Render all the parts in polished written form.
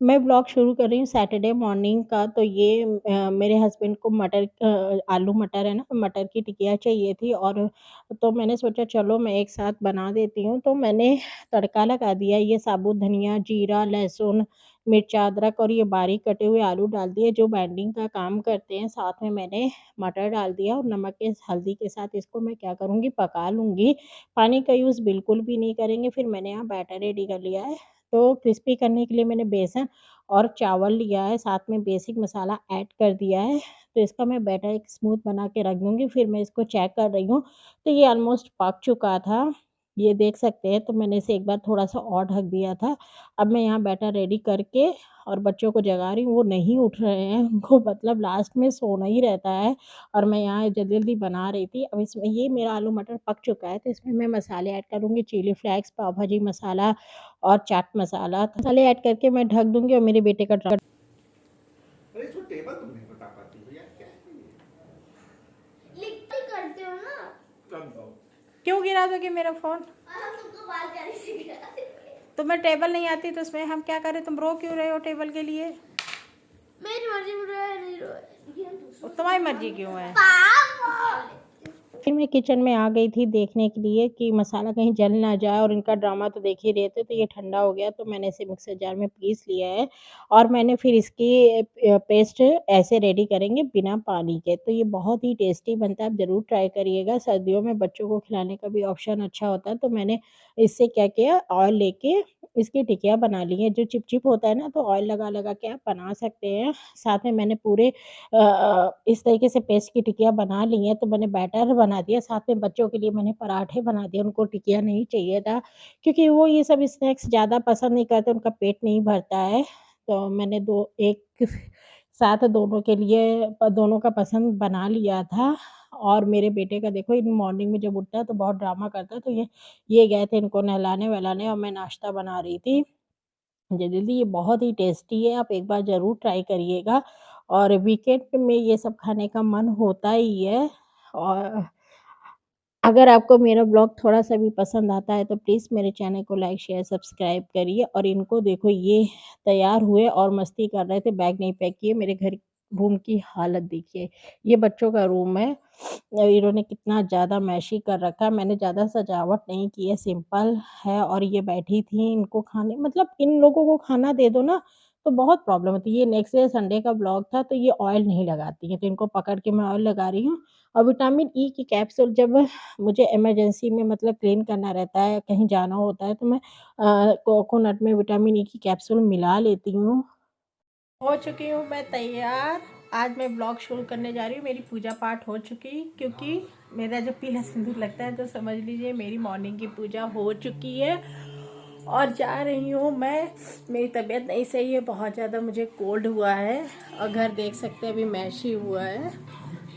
मैं व्लॉग शुरू कर रही हूँ सैटरडे मॉर्निंग का। तो ये मेरे हस्बैंड को आलू मटर है ना, मटर की टिकिया चाहिए थी। और तो मैंने सोचा चलो मैं एक साथ बना देती हूँ। तो मैंने तड़का लगा दिया, ये साबुत धनिया, जीरा, लहसुन, मिर्चा, अदरक और ये बारीक कटे हुए आलू डाल दिए जो बाइंडिंग का काम करते हैं। साथ में मैंने मटर डाल दिया और नमक के हल्दी के साथ इसको मैं क्या करूँगी, पका लूँगी। पानी का यूज़ बिल्कुल भी नहीं करेंगे। फिर मैंने यहाँ बैटर रेडी कर लिया है। तो क्रिस्पी करने के लिए मैंने बेसन और चावल लिया है, साथ में बेसिक मसाला ऐड कर दिया है। तो इसका मैं बैटर एक स्मूथ बना के रख दूँगी, फिर मैं इसको चेक कर रही हूँ, तो ये ऑलमोस्ट पक चुका था। ये देख सकते हैं, तो मैंने इसे एक बार थोड़ा-सा और ढक दिया था। अब मैं यहाँ बैटर रेडी करके और बच्चों को जगा रही हूँ, वो नहीं उठ रहे हैं, उनको मतलब लास्ट में सोना ही रहता है। और मैं यहाँ जल्दी-जल्दी बना रही थी। अब इसमें ये मेरा आलू मटर पक चुका है, तो इसमें मैं मसाले ऐड करूँगी, चिली फ्लेक्स, पाव भाजी मसाला और चाट मसाला। मसाले ऐड करके मैं ढक दूँगी और मेरे बेटे का अरे इसको टेबल तुम नहीं बता पाती हो यार, क्या है ये? लिख के करते हो ना। कम दो। क्यों गिरा दोगे मेरा फ़ोन? और हम तुमको बालकनी से गिरा देंगे। तुम्हें टेबल नहीं आती तो उसमें हम क्या करें? तुम रो क्यों रहे हो टेबल के लिए? मेरी मर्जी में रोए नहीं रोए। तुम्हारी मर्ज़ी क्यों है? पापा फिर मैं किचन में आ गई थी देखने के लिए कि मसाला कहीं जल ना जाए। और इनका ड्रामा तो देख ही रहे थे। तो ये ठंडा हो गया, तो मैंने इसे मिक्सर जार में पीस लिया है। और मैंने फिर इसकी पेस्ट ऐसे रेडी करेंगे बिना पानी के। तो ये बहुत ही टेस्टी बनता है, आप ज़रूर ट्राई करिएगा। सर्दियों में बच्चों को खिलाने का भी ऑप्शन अच्छा होता है। तो मैंने इससे क्या किया, ऑयल लेके इसकी टिकिया बना ली है। जो चिपचिप होता है ना, तो ऑयल लगा-लगा के आप बना सकते हैं। साथ में मैंने पूरे इस तरीके से पेस्ट की टिकिया बना ली हैं। तो मैंने बैटर बना दिया, साथ में बच्चों के लिए मैंने पराठे बना दिए, उनको टिकिया नहीं चाहिए था, क्योंकि वो ये सब स्नैक्स ज़्यादा पसंद नहीं करते, उनका पेट नहीं भरता है। तो मैंने दो एक साथ दोनों के लिए दोनों का पसंद बना लिया था। और मेरे बेटे का देखो, इन मॉर्निंग में जब उठता है तो बहुत ड्रामा करता है। तो ये गए थे इनको नहलाने-वहलाने और मैं नाश्ता बना रही थी। जलेबी ये बहुत ही टेस्टी है, आप एक बार ज़रूर ट्राई करिएगा। और वीकेंड में ये सब खाने का मन होता ही है। और अगर आपको मेरा ब्लॉग थोड़ा-सा भी पसंद आता है तो प्लीज़ मेरे चैनल को लाइक, शेयर, सब्सक्राइब करिए। और इनको देखो, ये तैयार हुए और मस्ती कर रहे थे, बैग नहीं पैक किए। मेरे घर रूम की हालत देखिए, ये बच्चों का रूम है। इन्होंने कितना ज़्यादा मैशी कर रखा है। मैंने ज़्यादा सजावट नहीं की है, सिंपल है। और ये बैठी थी, इनको खाने मतलब इन लोगों को खाना दे दो ना, तो बहुत प्रॉब्लम होती है। ये नेक्स्ट डे संडे का ब्लॉग था, तो ये ऑयल नहीं लगाती हैं, तो इनको पकड़ के मैं ऑयल लगा रही हूँ। और विटामिन ई की कैप्सूल जब मुझे इमरजेंसी में मतलब क्लीन करना रहता है, कहीं जाना होता है, तो मैं कोकोनट में विटामिन ई की कैप्सूल मिला लेती हूँ। हो चुकी हूँ मैं तैयार। आज मैं ब्लॉग शुरू करने जा रही हूँ। मेरी पूजा पाठ हो चुकी, क्योंकि मेरा जो पीला सिंदूर लगता है, तो समझ लीजिए मेरी मॉर्निंग की पूजा हो चुकी है। और जा रही हूँ मैं। मेरी तबीयत नहीं सही है, बहुत ज़्यादा मुझे कोल्ड हुआ है। और घर देख सकते हैं अभी मैशी हुआ है।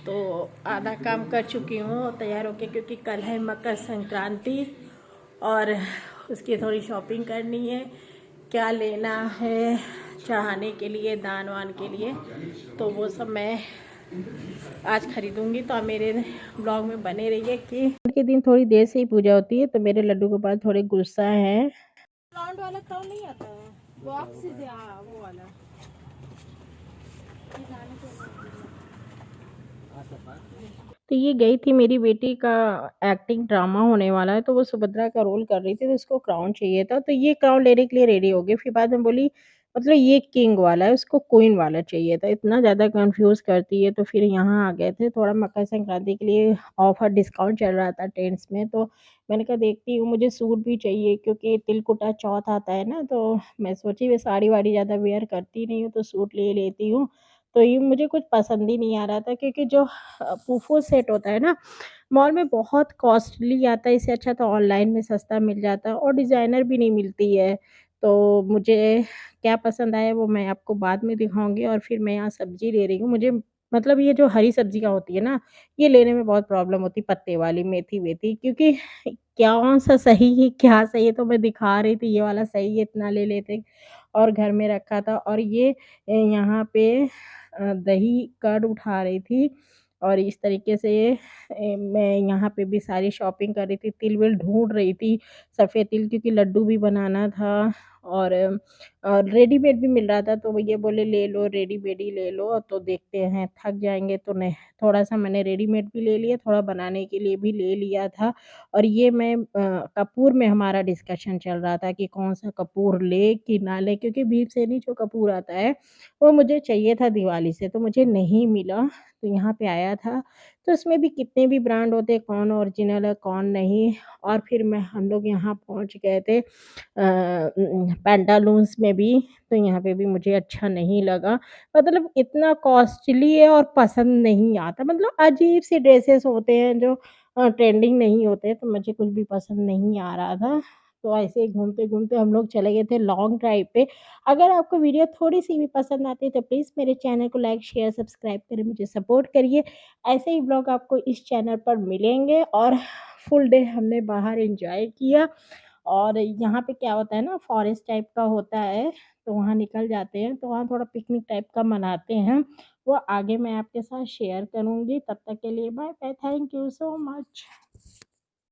तो आधा काम कर चुकी हूँ तैयार होके, क्योंकि कल है मकर संक्रांति और उसकी थोड़ी शॉपिंग करनी है। क्या लेना है चढ़ाने के लिए, दान वान के लिए, तो वो सब मैं आज खरीदूंगी। तो आप मेरे ब्लॉग में बने रहिए कि के दिन थोड़ी देर से ही पूजा होती है। तो मेरे लड्डू गोपाल थोड़े गुस्सा हैं। राउंड वाला क्राउन नहीं आता है, बॉक्स सीधे वो वाला। तो ये गई थी, मेरी बेटी का एक्टिंग ड्रामा होने वाला है, तो वो सुभद्रा का रोल कर रही थी, तो उसको क्राउन चाहिए था। तो ये क्राउन लेने के लिए रेडी हो गई। फिर बाद में बोली मतलब ये किंग वाला है, उसको क्वीन वाला चाहिए था। इतना ज़्यादा कन्फ्यूज़ करती है। तो फिर यहाँ आ गए थे, थोड़ा मकर संक्रांति के लिए ऑफर डिस्काउंट चल रहा था ट्रेंड्स में। तो मैंने कहा देखती हूँ, मुझे सूट भी चाहिए, क्योंकि तिलकुटा चौथ आता है ना। तो मैं सोची मैं साड़ी-वाड़ी ज़्यादा वियर करती नहीं हूँ, तो सूट ले लेती हूँ। तो ये मुझे कुछ पसंद ही नहीं आ रहा था, क्योंकि जो फूफो सेट होता है ना, मॉल में बहुत कॉस्टली आता है। इससे अच्छा तो ऑनलाइन में सस्ता मिल जाता है और डिज़ाइनर भी नहीं मिलती है। तो मुझे क्या पसंद आया वो मैं आपको बाद में दिखाऊँगी। और फिर मैं यहाँ सब्ज़ी ले रही हूँ। मुझे मतलब ये जो हरी सब्ज़ियाँ होती है ना, ये लेने में बहुत प्रॉब्लम होती है, पत्ते वाली, मेथी-वेथी, क्योंकि कौन-सा सही है, क्या सही है, तो मैं दिखा रही थी ये वाला सही है, इतना ले लेते। और घर में रखा था। और ये यहाँ पे दही कर्ड उठा रही थी। और इस तरीके से मैं यहाँ पे भी सारी शॉपिंग कर रही थी, तिल-विल ढूँढ रही थी, सफ़ेद तिल क्योंकि लड्डू भी बनाना था और रेडीमेड भी मिल रहा था तो भैया बोले ले लो रेडीमेड ही ले लो तो देखते हैं थक जाएँगे तो नहीं थोड़ा-सा मैंने रेडीमेड भी ले लिया, थोड़ा बनाने के लिए भी ले लिया था और ये मैं कपूर में हमारा डिस्कशन चल रहा था कि कौन-सा कपूर लें कि ना लें क्योंकि भीमसेनी जो कपूर आता है, वो मुझे चाहिए था दिवाली से तो मुझे नहीं मिला, तो यहाँ पे आया था तो इसमें भी कितने भी ब्रांड होते हैं, कौन ओरिजिनल है, कौन नहीं और फिर हम लोग यहाँ पहुँच गए थे पैंटालून्स में भी, तो यहाँ पे भी मुझे अच्छा नहीं लगा। मतलब इतना कॉस्टली है और पसंद नहीं आता, मतलब अजीब-से ड्रेसेस होते हैं जो ट्रेंडिंग नहीं होते, तो मुझे कुछ भी पसंद नहीं आ रहा था। तो ऐसे ही घूमते-घूमते हम लोग चले गए थे लॉन्ग ड्राइव पे। अगर आपको वीडियो थोड़ी-सी भी पसंद आती है, तो प्लीज़ मेरे चैनल को लाइक, शेयर, सब्सक्राइब करें, मुझे सपोर्ट करिए। ऐसे ही व्लॉग आपको इस चैनल पर मिलेंगे और फुल डे हमने बाहर एन्जॉय किया और यहाँ पे क्या होता है ना फॉरेस्ट टाइप का होता है, तो वहाँ निकल जाते हैं, तो वहाँ थोड़ा पिकनिक टाइप का मनाते हैं। वो आगे मैं आपके साथ शेयर करूँगी, तब तक के लिए bye bye, thank you so much.